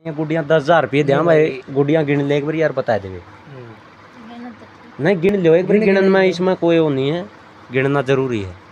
गुड़िया 10,000 रुपये दिया भाई, गुड़िया गिन ले एक बार यार, बता देंगे नहीं गिन लो एक बार, गिनन में इसमें कोई वो नहीं है, गिनना जरूरी है।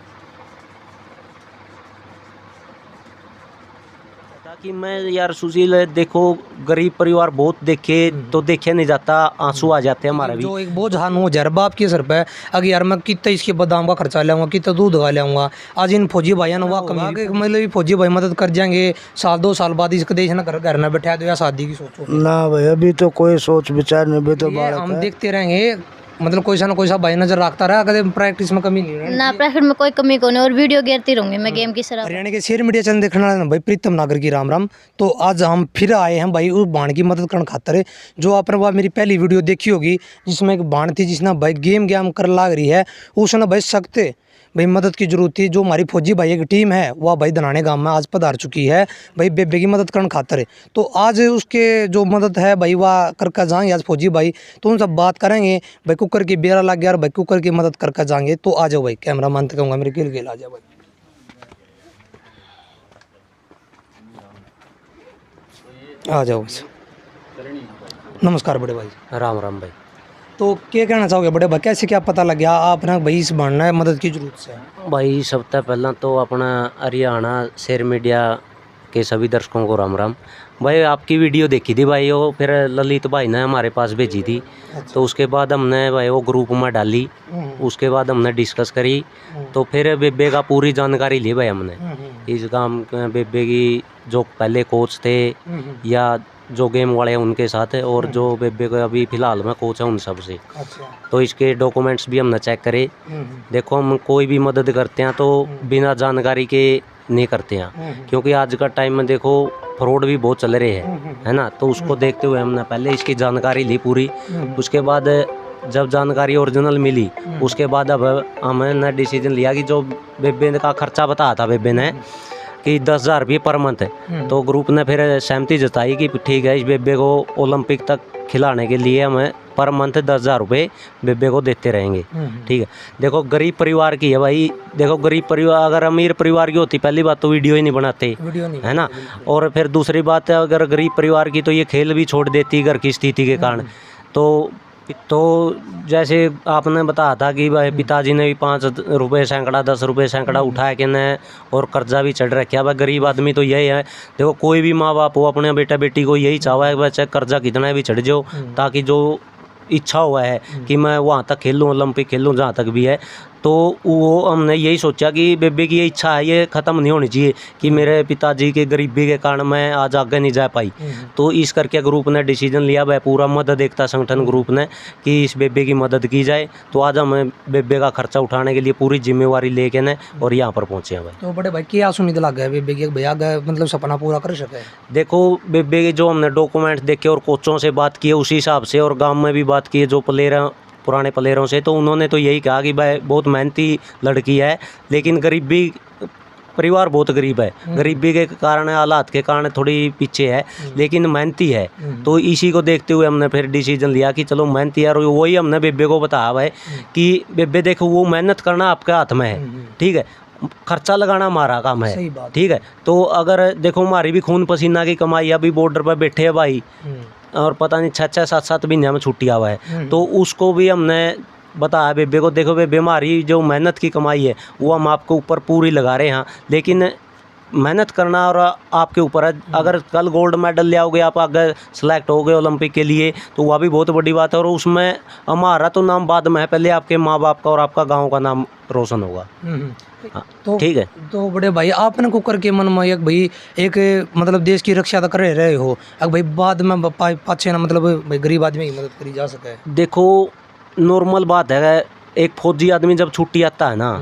ताकि मैं यार सुशील देखो गरीब परिवार बहुत देखे तो देखे नहीं जाता, आंसू आ जाते हैं हमारे भी। जो एक बोझ हान हो जा रहा बाप के सर पे, अगर यार मैं कितना इसके बादाम का खर्चा लाऊंगा, कितना दूध का लाऊंगा। आज इन फौजी भाइयों ने वाह कमी मतलब फौजी भाई मदद कर जाएंगे, साल 2 साल बाद इसके देश ना घर ना बैठा दो या शादी की सोचो ना भाई, अभी तो कोई सोच विचार नहीं, अभी तो हम देखते रहेंगे। मतलब कोई सा भाई नजर रखता रहा, कदम प्रैक्टिस में कमी नहीं है ना, प्रैक्टिस में कोई कमी को नहीं, और वीडियो गिरती रहूंगी मैं गेम की तरह। हरियाणा के शेर मीडिया चैनल देखने वाले भाई प्रीतम नागर की राम राम। तो आज हम फिर आए हैं भाई उस बाण की मदद करने खातर, जो आपने वह मेरी पहली वीडियो देखी होगी जिसमें एक बाण थी जिसने भाई गेम कर लाग रही है, उसने भाई सकते भाई मदद की जरूरत थी। जो हमारी फौजी भाई की टीम है वह भाई धनाने गांव में आज पधार चुकी है भाई बेबे की मदद करने खातर। तो आज उसके जो मदद है भाई वह करके जाएंगे आज फौजी भाई, तो उनसे बात करेंगे भाई। कुकर की बेरा लग गया और भाई कुकर की मदद करके जाएंगे। तो आ जाओ भाई, कैमरा मान तक कहूँगा मेरे गिल आ जाओ भाई। आ जाओ भाई। नमस्कार बड़े भाई। राम राम भाई। तो क्या कहना चाहोगे बड़े भाई, कैसे क्या पता लग गया आपने भाई इस बनना है मदद की जरूरत से? भाई सबसे पहला तो अपना हरियाणा शेर मीडिया के सभी दर्शकों को राम राम। भाई आपकी वीडियो देखी थी भाई, वो फिर ललित भाई ने हमारे पास भेजी थी। तो उसके बाद हमने भाई वो ग्रुप में डाली, उसके बाद हमने डिस्कस करी, तो फिर बेबे का पूरी जानकारी ली भाई हमने। इस काम बेबे की जो पहले कोच थे या जो गेम वाले हैं उनके साथ है, और जो बेबे को अभी फिलहाल में कोच है उन सब से। तो इसके डॉक्यूमेंट्स भी हमने चेक करे। देखो हम कोई भी मदद करते हैं तो बिना जानकारी के नहीं करते हैं, क्योंकि आज का टाइम में देखो फ्रॉड भी बहुत चल रहे हैं, है ना। तो उसको देखते हुए हमने पहले इसकी जानकारी ली पूरी। उसके बाद जब जानकारी ओरिजिनल मिली उसके बाद अब हमने डिसीजन लिया कि जो बेबे का खर्चा बताया था बेबे ने कि 10,000 रुपये पर मंथ है, तो ग्रुप ने फिर सहमति जताई कि ठीक है इस बेबे को ओलंपिक तक खिलाने के लिए हमें पर मंथ 10,000 रुपये बेबे को देते रहेंगे। ठीक है, देखो गरीब परिवार की है भाई। देखो गरीब परिवार, अगर अमीर परिवार की होती पहली बात तो वीडियो ही नहीं बनाते, है ना। और फिर दूसरी बात है अगर गरीब परिवार की तो ये खेल भी छोड़ देती घर की स्थिति के कारण। तो जैसे आपने बताया था कि भाई पिताजी ने भी 5 रुपये सैकड़ा 10 रुपये सैकड़ा उठाया कि न, और कर्जा भी चढ़ रखा। भाई गरीब आदमी तो यही है, देखो कोई भी माँ बाप हो अपने बेटा बेटी को यही चाहवा है बच्चा कर्जा कितना भी चढ़ जाओ, ताकि जो इच्छा हुआ है कि मैं वहाँ तक खेलूँ ओलंपिक खेलूँ जहाँ तक भी है। तो वो हमने यही सोचा कि बेबे की ये इच्छा है ये ख़त्म नहीं होनी चाहिए कि मेरे पिताजी के गरीबी के कारण मैं आज आगे नहीं जा पाई। तो इस करके ग्रुप ने डिसीजन लिया भाई, पूरा मदद एकता संगठन ग्रुप ने, कि इस बेबे की मदद की जाए। तो आज हमें बेबे का खर्चा उठाने के लिए पूरी जिम्मेवारी लेके न और यहाँ पर पहुँचे हैं भाई। तो बड़े भाई क्या उम्मीद लग गया बेबे की भैया मतलब सपना पूरा कर सके? देखो बेबे के जो हमने डॉक्यूमेंट देखे और कोचों से बात की है उसी हिसाब से, और गाँव में भी बात की है जो प्लेयर पुराने प्लेयरों से, तो उन्होंने तो यही कहा कि भाई बहुत मेहनती लड़की है, लेकिन गरीबी परिवार बहुत गरीब है, गरीबी के कारण हालात के कारण थोड़ी पीछे है, लेकिन मेहनती है। तो इसी को देखते हुए हमने फिर डिसीजन लिया कि चलो मेहनती है। और वही हमने बेबे को बताया है कि बेबे देखो वो मेहनत करना आपके हाथ में है, ठीक है, खर्चा लगाना हमारा काम है, ठीक है। तो अगर देखो हमारी भी खून पसीना की कमाई, अभी बॉर्डर पर बैठे हैं भाई और पता नहीं 6-6 7-7 महीने में छुट्टी हुआ है, तो उसको भी हमने बताया बेबे को, देखो बेबे हमारी जो मेहनत की कमाई है वो हम आपको ऊपर पूरी लगा रहे हैं, लेकिन मेहनत करना और आपके ऊपर है। अगर कल गोल्ड मेडल ले आओगे, आप अगर सेलेक्ट हो गए ओलंपिक के लिए, तो वह भी बहुत बड़ी बात है, और उसमें हमारा तो नाम बाद में है, पहले आपके माँ बाप का और आपका गांव का नाम रोशन होगा। तो ठीक है। तो बड़े भाई आपने कुकर के मन में एक भाई एक मतलब देश की रक्षा तक कर रहे हो, अब भाई बाद में पाछे ना मतलब भाई गरीब आदमी की मदद करी जा सके? देखो नॉर्मल बात है, एक फौजी आदमी जब छुट्टी आता है ना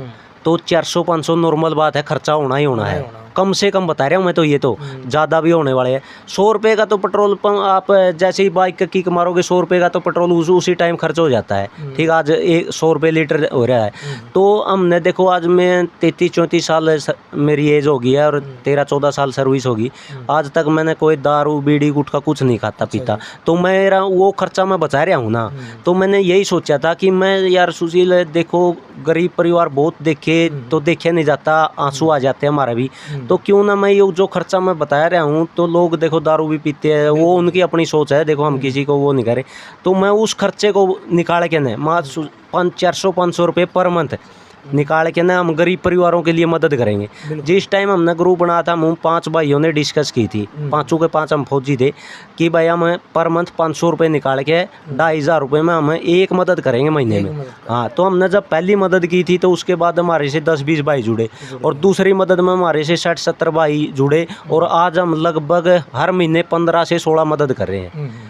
तो 400-500 नॉर्मल बात है, खर्चा होना ही होना है, कम से कम बता रहा हूँ मैं तो, ये तो ज़्यादा भी होने वाले हैं। 100 रुपये का तो पेट्रोल पंप आप जैसे ही बाइक का किक मारोगे 100 रुपये का तो पेट्रोल उसी टाइम खर्च हो जाता है, ठीक। आज 100 रुपये लीटर हो रहा है। तो हमने देखो आज मैं 33-34 साल मेरी एज होगी है और 13-14 साल सर्विस होगी, आज तक मैंने कोई दारू बीड़ी गुटखा कुछ नहीं खाता पीता, तो मेरा वो खर्चा मैं बचा रहा हूँ ना। तो मैंने यही सोचा था कि मैं यार सुशील देखो गरीब परिवार बहुत देखे तो देखे नहीं जाता, आंसू आ जाते हैं हमारे भी। तो क्यों ना मैं ये जो खर्चा मैं बता रहा हूँ, तो लोग देखो दारू भी पीते हैं, वो उनकी अपनी सोच है, देखो हम किसी को वो नहीं करें, तो मैं उस खर्चे को निकाल के ना 400-500 रुपये पर मंथ निकाल के ना हम गरीब परिवारों के लिए मदद करेंगे। जिस टाइम हमने ग्रुप बनाया था, हम 5 भाइयों ने डिस्कस की थी, 5 के 5 हम फौजी थे, कि भाई हम पर मंथ 500 रुपये निकाल के 2500 रुपये में हम एक मदद करेंगे महीने में। हाँ, तो हमने जब पहली मदद की थी तो उसके बाद हमारे से 10-20 भाई जुड़े, और दूसरी मदद में हमारे से 60-70 भाई जुड़े, और आज हम लगभग हर महीने 15 से 16 मदद कर रहे हैं।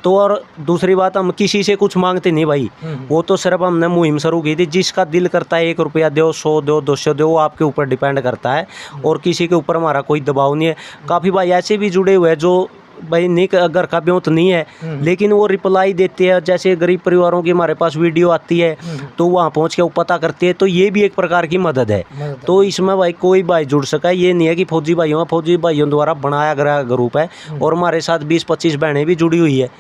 तो और दूसरी बात, हम किसी से कुछ मांगते नहीं भाई, वो तो सिर्फ हमने मुहिम शुरू की थी, जिसका दिल करता है 1 रुपया दो, 100 दो, 200 दो, वो आपके ऊपर डिपेंड करता है, और किसी के ऊपर हमारा कोई दबाव नहीं है। काफ़ी भाई ऐसे भी जुड़े हुए हैं जो भाई नहीं घर का ब्यों तो नहीं है, लेकिन वो रिप्लाई देते हैं, जैसे गरीब परिवारों की हमारे पास वीडियो आती है तो वहाँ पहुँच के वो पता करते हैं, तो ये भी एक प्रकार की मदद है। तो इसमें भाई कोई भाई जुड़ सका, ये नहीं है कि फौजी भाइयों द्वारा बनाया गया ग्रुप है, और हमारे साथ 20-25 बहनें भी जुड़ी हुई है।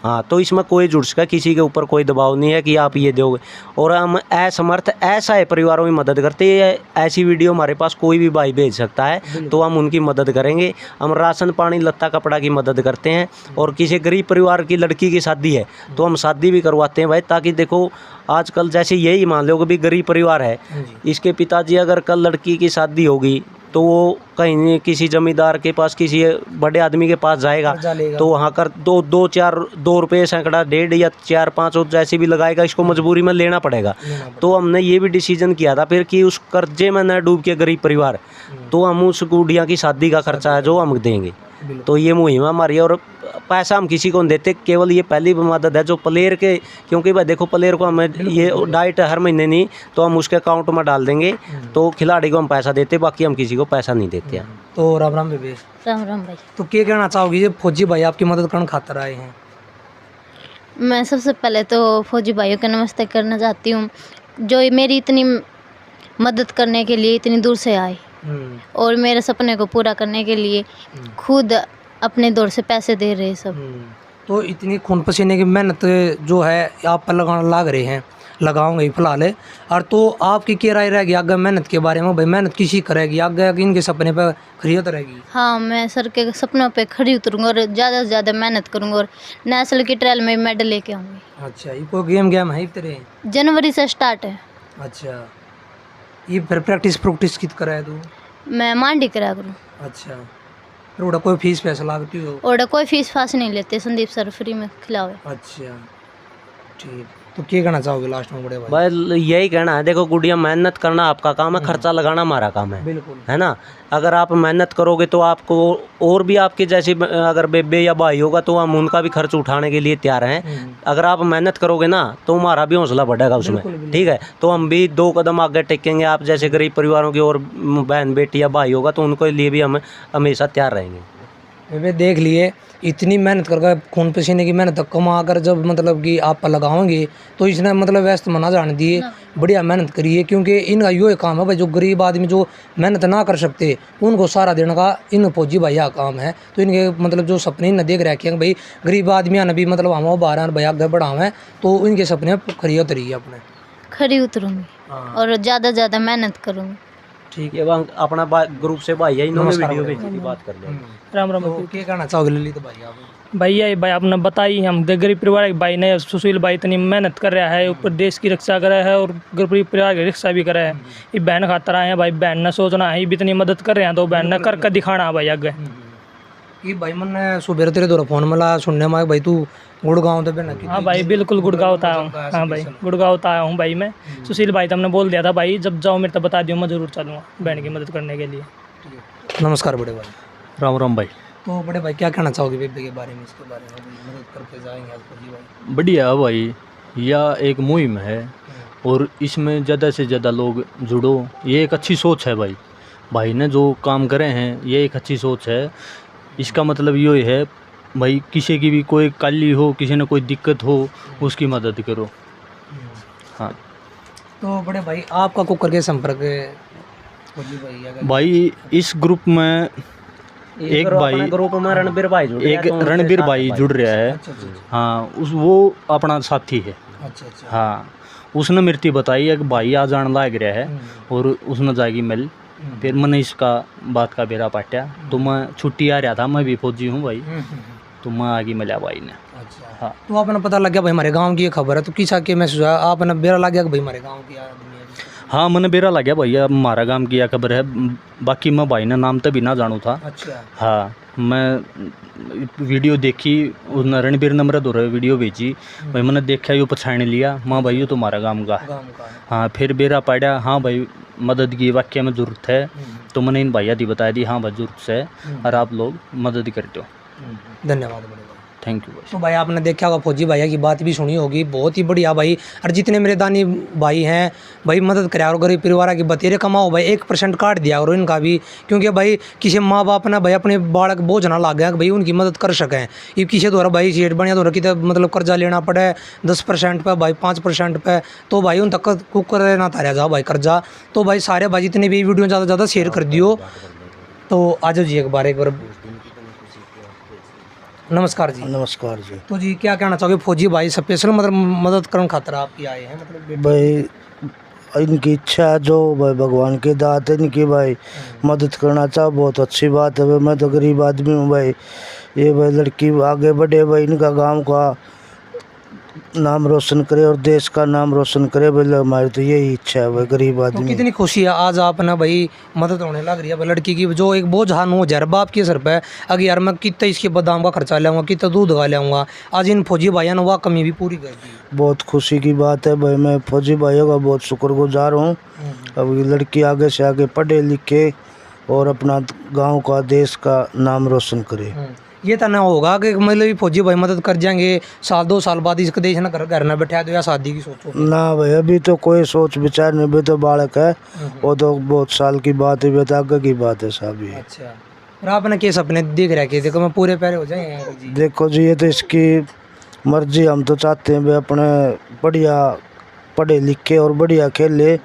हाँ, तो इसमें कोई जुड़ सका, किसी के ऊपर कोई दबाव नहीं है कि आप ये दोगे, और हम असमर्थ ऐसा है परिवारों की मदद करते हैं। ऐसी वीडियो हमारे पास कोई भी भाई भेज सकता है, तो हम उनकी मदद करेंगे। हम राशन पानी लत्ता कपड़ा की मदद करते हैं, और किसी गरीब परिवार की लड़की की शादी है तो हम शादी भी करवाते हैं भाई, ताकि देखो आजकल जैसे यही मान लो कि भी गरीब परिवार है, इसके पिताजी अगर कल लड़की की शादी होगी तो वो कहीं किसी जमींदार के पास, किसी बड़े आदमी के पास जाएगा, तो वहाँ कर 2 रुपये सैकड़ा 1.5 या 4-5 जैसे भी लगाएगा, इसको मजबूरी में लेना पड़ेगा। तो हमने ये भी डिसीजन किया था फिर कि उस कर्जे में न डूब के गरीब परिवार, तो हम उस गुड़िया की शादी का खर्चा है जो हम देंगे। तो ये मुहिम हमारी, और पैसा हम किसी को नहीं देते, केवल ये पहली मदद है जो प्लेयर के, क्योंकि भाई देखो प्लेयर को हमें ये डाइट हर महीने नहीं तो हम उसके अकाउंट में डाल देंगे, तो खिलाड़ी को हम पैसा देते, बाकी हम किसी को पैसा नहीं देते हैं। तो राम राम बेबे। राम राम भाई। तो क्या कहना चाहोगी, ये फौजी भाई आपकी मदद करने खातर आए हैं? मैं सबसे पहले तो फौजी भाइयों का नमस्ते करना चाहती हूँ, जो मेरी इतनी मदद करने के लिए इतनी दूर से आए, और मेरे सपने को पूरा करने के लिए खुद अपने दौर से पैसे दे रहे हैं सब। तो इतनी खून पसीने की मेहनत जो है आप पर लगाने लग रहे हैं, लगाओगे ही फिलहाल है, और तो आपकी क्या राय रहेगी आगे मेहनत के बारे में? भाई मेहनत किसी करेगी आगे, इनके सपने पर खड़ी उतरेगी? हाँ, मैं सर के सपनों पे खड़ी उतरूँगा और ज़्यादा से ज़्यादा मेहनत करूँगा, और नेशनल की ट्रायल में मेडल लेके आऊँगी। अच्छा, ये कोई गेम है तेरे? जनवरी से स्टार्ट है। अच्छा, ये फिर प्रैक्टिस कित कराए तू? मैं मांडी करा करूँ। अच्छा, फिर उड़ा कोई फीस पैसा लागती हो? और कोई फीस फास नहीं लेते, संदीप सर फ्री में खिलावे। अच्छा ठीक, तो क्या कहना चाहोगे लास्ट में बड़े भाई? भाई यही कहना है, देखो गुड़िया मेहनत करना आपका काम है, खर्चा लगाना हमारा काम है, बिल्कुल है ना। अगर आप मेहनत करोगे तो आपको और भी आपके जैसे अगर बेबे या भाई होगा तो हम उनका भी खर्च उठाने के लिए तैयार हैं। अगर आप मेहनत करोगे ना तो हमारा भी हौसला बढ़ेगा उसमें, ठीक है। तो हम भी 2 कदम आगे टेकेंगे। आप जैसे गरीब परिवारों की और बहन बेटी या भाई होगा तो उनके लिए भी हम हमेशा तैयार रहेंगे। बेबे देख लिए, इतनी मेहनत करके खून पसीने की मेहनत कमा कर जब मतलब कि आप पर लगाओगे तो इसने मतलब व्यस्त मना जाने दिए, बढ़िया मेहनत करिए, क्योंकि इनका यो काम है भाई, जो गरीब आदमी जो मेहनत ना कर सकते उनको सहारा देने का इन फौजी भैया काम है। तो इनके मतलब जो सपने इन्हें देख रखे हैं भाई, गरीब आदमी ने भी मतलब हम बाहर भैया आगे बढ़ावें, तो इनके सपने खरी उतरी अपने खड़ी उतरूँगी और ज़्यादा से ज़्यादा मेहनत करूँगी। ठीक है, अपना ग्रुप से भाई है, इन्होंने वीडियो भेजी थी, बात कर लें। राम राम। तो क्या कहना चाहोगे ललित भाई आप? भैया भाई आपने बताई, हम गरीब परिवार के भाई ने, सुशील भाई इतनी मेहनत कर रहा है, ऊपर देश की रक्षा कर रहा है और गरीब परिवार की रक्षा भी कर रहा है। ये बहन खातर आए हैं भाई, बहन ने सोचना है, इतनी मदद कर रहे हैं तो बहन ने कर दिखाना है भाई आगे। कि भाई मैंने सुबह तेरे द्वारा फोन मिला सुनने में भाई तू गुड़गांव तो बहन? हाँ भाई बिल्कुल गुड़गांव आया हूँ। हाँ भाई गुड़गांव आया हूँ भाई मैं। सुशील भाई तो हमने बोल दिया था भाई जब जाओ मेरे तो बता दियो, मैं जरूर चलूँगा बहन की मदद करने के लिए। नमस्कार बड़े भाई। राम राम भाई। तो बड़े भाई क्या कहना चाहोगे बेबे के बारे में, इसके बारे में मदद करके जाएंगे आज फौजी भाई? बढ़िया है भाई, यह एक मुहिम है और इसमें ज़्यादा से ज़्यादा लोग जुड़ो, ये एक अच्छी सोच है भाई। भाई ने जो काम करे हैं ये एक अच्छी सोच है। इसका मतलब ये है भाई, किसी की भी कोई काली हो, किसी ने कोई दिक्कत हो, उसकी मदद करो। हाँ तो बड़े भाई आपका को करके संपर्क फौजी भाई, इस ग्रुप में एक भाई ग्रुप में रणबीर भाई जुड़ एक रणबीर भाई जुड़ रहा है। हाँ वो अपना साथी है। अच्छा। हाँ उसने मेरी बताई है कि भाई आ जान लाग रहा है और उसने जाएगी मिल फिर मैंने इसका बात का बेरा पाटा, तो मैं छुट्टी आ रहा था, मैं भी फौजी हूँ भाई, तो मैं आगे मिला भाई ने। अच्छा। हाँ। तो आपने पता लग गया भाई हमारे गांव की ये खबर है, तो किसा के महसूस हुआ आपने बेरा लग गया कि भाई हमारे गांव की आदमी है? हाँ मैंने बेरा लग गया भैया, हमारा गांव की यह खबर है, बाकी मैं भाई ने नाम तभी ना जानू था। अच्छा। हाँ मैं वीडियो देखी, उस रणबीर ने मेरा दौरा वीडियो भेजी भाई, मैंने देखा यो पछाण लिया, माँ भाई यो तुम्हारा गांव का। गांव का है। हाँ फिर बेरा पाड़ा, हाँ भाई मदद की वाक्य में ज़रूरत है, तो मैंने इन भैया दी बता दी, हाँ भाई ज़रूरत है और आप लोग मदद करते हो। धन्यवाद बड़े भाई। थैंक यू भाई। तो भाई आपने देखा होगा फौजी भैया की बात भी सुनी होगी, बहुत ही बढ़िया भाई। और जितने मेरे दानी भाई हैं भाई मदद कराया और गरीब परिवार की बतेरे कमाओ भाई, 1% काट दिया और इनका भी, क्योंकि भाई किसी माँ बाप ने भाई अपने बालक बोझ ना लाग गया कि भाई उनकी मदद कर सकें। ये किसी द्वारा भाई सेठ बढ़िया द्वारा कि मतलब कर्जा लेना पड़े 10% पे भाई 5% पे, तो भाई उन तक कुकर ना तारा जा भाई कर्जा। तो भाई सारे भाई जितने भी वीडियो ज़्यादा से ज़्यादा शेयर कर दियो। तो आ जाओ जी एक बार नमस्कार जी। नमस्कार जी। तो जी क्या कहना चाहोगे, फौजी भाई स्पेशल मतलब मदद करने खातर आपकी आए हैं मतलब? भाई इनकी इच्छा है, जो भाई भगवान की दात है इनकी, भाई मदद करना चाहो बहुत अच्छी बात है भाई। मैं तो गरीब आदमी हूँ भाई, ये भाई लड़की आगे बढ़े भाई, इनका गांव का नाम रोशन करे और देश का नाम रोशन करे भाई, हमारी तो यही इच्छा है भाई, गरीब तो आदमी। कितनी खुशी है आज आप ना भाई मदद होने लग रही है भाई लड़की की, जो एक बोझ हान हो जा रहा बाप के सर पे। अगर यार मैं कितना इसके बादाम का खर्चा लाऊंगा, कितना दूध का लाऊंगा, आज इन फौजी भाइयों ने वह कमी भी पूरी कर दी। बहुत खुशी की बात है भाई, मैं फौजी भाइयों का बहुत शुक्रगुजार हूँ। अब ये लड़की आगे से आगे पढ़े लिखे और अपना गाँव का देश का नाम रोशन करे। ये तो ना होगा कि मतलब फौजी भाई मदद कर जाएंगे, साल 2 साल बाद इसके देश ना घर ना बैठा दो या शादी की सोचो ना भाई, अभी तो कोई सोच विचार नहीं, अभी तो बालक है, वो तो बहुत साल की बात है, तो आगे की बात है साहब ये। अच्छा। और आपने क्या सपने देख रखे, देखो मैं पूरे पैरे हो जाएंगे जी? देखो जी, ये तो इसकी मर्जी, हम तो चाहते हैं भाई अपने बढ़िया पढ़े लिखे और बढ़िया खेले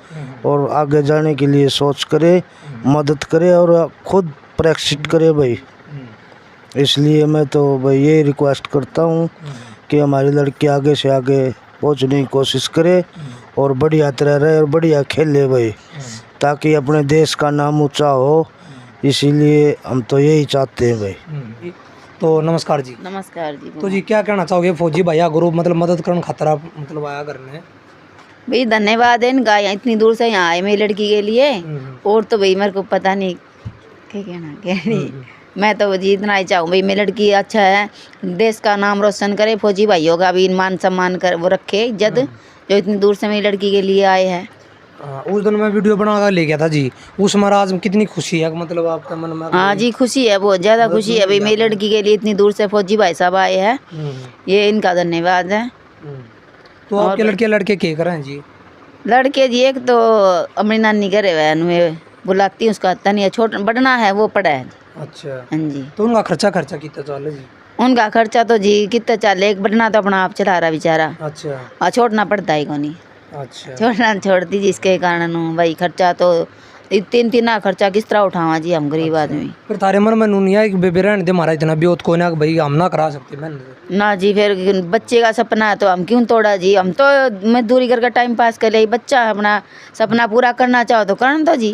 और आगे जाने के लिए सोच करे, मदद करे और खुद प्रैक्टिस करे भाई। इसलिए मैं तो भाई ये रिक्वेस्ट करता हूँ कि हमारी लड़की आगे से आगे पहुँचने की कोशिश करे और बढ़िया तरह रहे और बढ़िया खेले भाई, ताकि अपने देश का नाम ऊंचा हो। इसीलिए हम तो यही चाहते हैं भाई। तो नमस्कार जी। नमस्कार जी। तो जी क्या कहना चाहोगे, फौजी भैया ग्रुप मतलब मदद करने खातर आप मतलब आया करने? भाई धन्यवाद है इनका, इतनी दूर से यहाँ आए मेरी लड़की के लिए। और तो भाई मेरे को पता नहीं क्या कहना कह रही, मैं तो जी इतना ही चाहूँ भाई मेरी लड़की अच्छा है, देश का नाम रोशन करे, फौजी भाइयों का भी मान सम्मान कर वो रखे इज्जत, जो इतनी दूर से मेरी लड़की के लिए आए हैं। उस दिन मैं वीडियो बना कर ले गया था जी, उस महाराज में कितनी खुशी है मतलब आपका मन में? हाँ जी खुशी है, बहुत ज़्यादा खुशी है भाई, मेरी लड़की के लिए इतनी दूर से फौजी भाई साहब आए हैं, ये इनका धन्यवाद है। तो आपके लड़के क्या कर रहे हैं जी? लड़के जी एक तो अपनी नानी करे हुए हैं, बुलाती हूँ उसका तनिया, छोटा बढ़ना है वो पड़ा है। अच्छा। हाँ जी। तो उनका खर्चा कितना चल रहा जी? उनका खर्चा तो जी कितना चले, एक बढ़ना तो अपना आप चला रहा बेचारा, अच्छा। और छोड़ना पड़ता है कोनी, अच्छा। छोड़ना छोड़ती जिसके कारण भाई खर्चा तो 3 खर्चा किस तरह उठावा जी, हम गरीब आदमी। फिर तारे मन में नहीं है कि बेबे रहने दे हमारा इतना ब्योत को ना भाई हम ना करा सकते मैं ना जी, फिर बच्चे का सपना है तो हम क्यों तोड़ा जी, हम तो मजदूरी करके टाइम पास कर ले, बच्चा अपना सपना पूरा करना चाहो तो करना तो जी,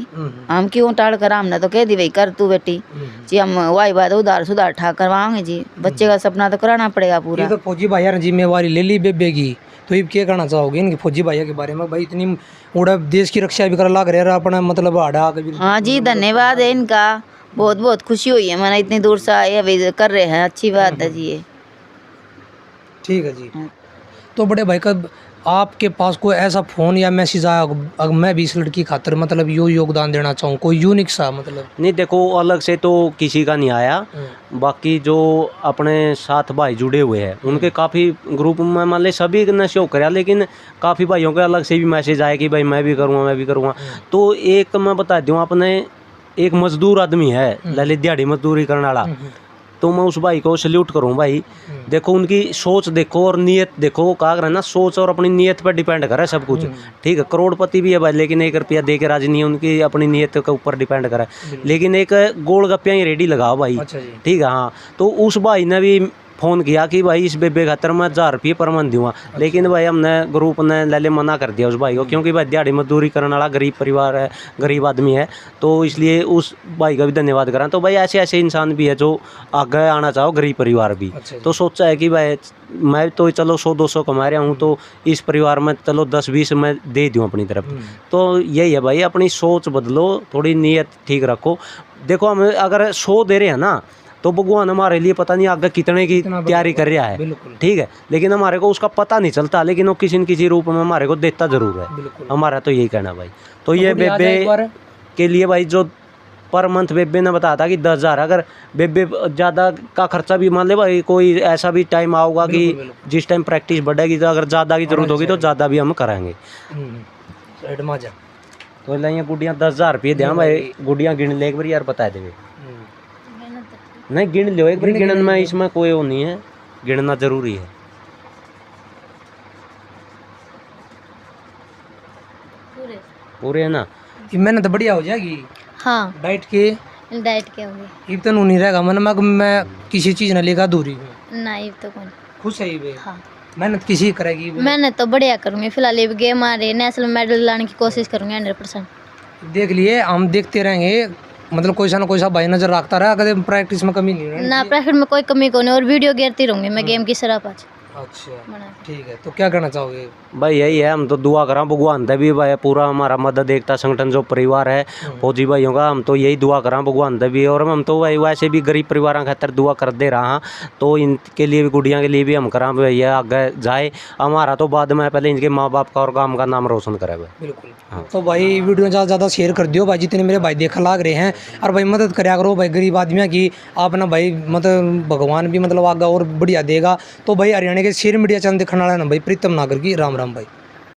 हम क्यों टाल कर, हमने तो कह दी भाई कर तू बेटी जी, हम वाई बात उधार सुधार ठा करवाएंगे जी, बच्चे का सपना तो कराना पड़ेगा पूरा। ये तो फौजी भैया ने जिम्मेवारी ले ली बेबे की, तो ये क्या कहना चाहोगे इनके फौजी भैया के बारे में? भाई इतनी उड़ा देश की रक्षा भी कर लग रहा है अपना मतलब आड़ा कभी। हाँ जी धन्यवाद है इनका, बहुत बहुत खुशी हुई है, मैंने इतनी दूर से आए अभी कर रहे हैं, अच्छी बात है जी ये। ठीक है जी। तो बड़े भाई कब आपके पास कोई ऐसा फ़ोन या मैसेज आया अगर मैं भी इस लड़की खातर मतलब यो योगदान देना चाहूँ, कोई यूनिक सा मतलब? नहीं देखो अलग से तो किसी का नहीं आया, बाकी जो अपने साथ भाई जुड़े हुए हैं उनके काफ़ी ग्रुप में मान ले सभी ने शो कराया, लेकिन काफ़ी भाइयों के अलग से भी मैसेज आए कि भाई मैं भी करूँगा। तो एक मैं बता दूँ, अपने एक मजदूर आदमी है ललित दिहाड़ी मजदूरी करने वाला, तो मैं उस भाई को सल्यूट करूँ भाई। देखो उनकी सोच देखो और नीयत देखो, वो कहा कर ना सोच और अपनी नीयत पर डिपेंड करे सब कुछ। ठीक है करोड़पति भी है भाई, लेकिन 1 रुपया दे के राजी नहीं है, उनकी अपनी नीयत के ऊपर डिपेंड करे। लेकिन एक गोल गप्पियाँ ही रेडी लगाओ भाई, ठीक है। हाँ तो उस भाई ने भी फ़ोन किया कि भाई इस बेबे खातर मैं 1000 रुपये पर मंथ दूँगा, लेकिन भाई हमने ग्रुप ने ले मना कर दिया उस भाई को, क्योंकि भाई दिहाड़ी मजदूरी करने वाला गरीब परिवार है, गरीब आदमी है, तो इसलिए उस भाई का भी धन्यवाद करा। तो भाई ऐसे ऐसे इंसान भी है जो आगे आना चाहो, गरीब परिवार भी। तो सोचा है कि भाई मैं तो चलो 100-200 कमा रहा हूँ, तो इस परिवार में चलो 10-20 मैं दे दूँ अपनी तरफ। तो यही है भाई, अपनी सोच बदलो, थोड़ी नीयत ठीक रखो। देखो हम अगर 100 दे रहे हैं ना, तो भगवान हमारे लिए पता नहीं आगे कितने की तैयारी कर रहा है, ठीक है, लेकिन हमारे को उसका पता नहीं चलता, लेकिन वो किसी न किसी रूप में हमारे को देता ज़रूर है। हमारा तो यही कहना भाई। तो ये बेबे के लिए भाई जो पर मंथ बेबे ने बताया था कि 10,000, अगर बेबे ज़्यादा का खर्चा भी मान ले भाई, कोई ऐसा भी टाइम आऊगा कि जिस टाइम प्रैक्टिस बढ़ेगी, तो अगर ज़्यादा की ज़रूरत होगी तो ज़्यादा भी हम कराएंगे। तो ये गुड़ियाँ 10,000 रुपये दें भाई, गुड़ियाँ गिन ले एक बार यार, बता देंगे नहीं गिन लो एक बार, गिनन में इसमें कोई वो नहीं है, गिनना जरूरी है। पूरे है ना, मेहनत तो बढ़िया हो जाएगी। हाँ, डाइट के होगी। इब तो नहीं रहेगा मन में मैं किसी चीज़ न लेगा अधूरी हूँ, नहीं तो कौन खुश है ये। हाँ, मेहनत किसी करेगी, मेहनत तो बढ़िया करूँगी। फिलहाल ये गेम आ रहे, नेशनल मेडल लाने की कोशिश करूँगी 100%। देख लिए, हम देखते रहेंगे, मतलब कोई सा ना कोई सा भाई नजर रखता रहा, कभी प्रैक्टिस में कमी नहीं रहनी ना, प्रैक्टिस में कोई कमी को नहीं, और वीडियो गिरती रहूँगी मैं गेम की सराप आज। अच्छा ठीक है, तो क्या कहना चाहोगे? भाई यही है, हम तो दुआ करा भगवान दे भी भाई, पूरा हमारा मदद एकता संगठन जो परिवार है फौजी भाइयों का, हम तो यही दुआ करा भगवान दे भी। और हम तो भाई वैसे भी गरीब परिवारों खातर दुआ कर दे रहा, तो इनके लिए भी, गुड़िया के लिए भी हम करा भैया आगे जाए हमारा, तो बाद में पहले इनके माँ बाप का और गाँव का नाम रोशन करे भाई। बिल्कुल। तो भाई वीडियो ज़्यादा ज़्यादा शेयर कर दियो भाई, जितने मेरे भाई देखा लाग रहे हैं, और भाई मदद कराया करो भाई गरीब आदमियों की। आप ना भाई मतलब भगवान भी मतलब आगे और बढ़िया देगा। तो भाई हरियाणा के शेयर मीडिया चैनल दिखाने वाला ना भाई प्रीतम नागर की राम राम भाई।